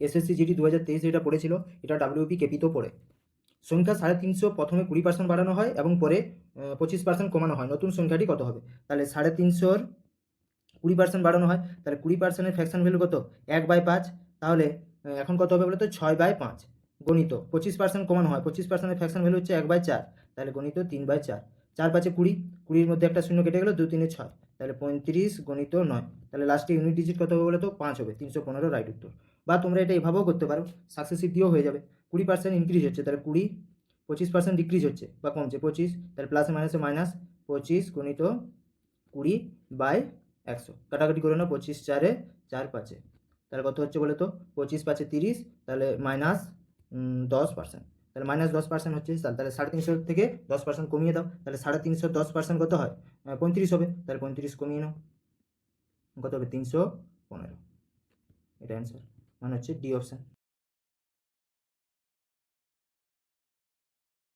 SSC GD 2023 যেটা পড়েছিল এটা ডাব্লিউপি কেপিতেও পড়ে। সংখ্যা 350 প্রথমে 20% বাড়ানো হয় এবং পরে 25% কমানো হয়, নতুন সংখ্যাটি কত হবে? তাহলে 350 20% বাড়ানো হয়, তাহলে 20%-এর ফ্র্যাকশন ভ্যালু কত? 1/5। তাহলে এখন কত হবে বলো তো? 6/5 গণিত 25% কমানো হয়, 25%-এর ফ্র্যাকশন ভ্যালু হচ্ছে 1/4, তাহলে গণিত 3/4। 4×5 20, 20-এর মধ্যে একটা শূন্য কেটে গেল, 2×3 6, তাহলে 35 গণিত 9। তাহলে লাস্টে ইউনিট ডিজিট কত হবে বলো তো? 5 হবে। 315 রাইট উত্তর। বা তোমরা এটা এভাবেও করতে পারো, সাকসেসিভ দিয়েও হয়ে যাবে। 20% ইনক্রিজ হচ্ছে, তাহলে 20, 25% ডিক্রিজ হচ্ছে বা কমছে 25, তাহলে প্লাসে মাইনাসে মাইনাস 25 গণিত 20/100। কাটাকাটি করে নাও, 25 4-এ 4 5-এ, তাহলে কত হচ্ছে বলে তো? 25 5-এ 30, তাহলে মাইনাস 10%, তাহলে মাইনাস 10% হচ্ছে। তাহলে 350 থেকে 10% কমিয়ে দাও, তাহলে 350 10% কত হয়? 35 হবে, তাহলে 35 কমিয়ে নাও, কত হবে? 315। এটা অ্যান্সার, মানে হচ্ছে ডি অপশান।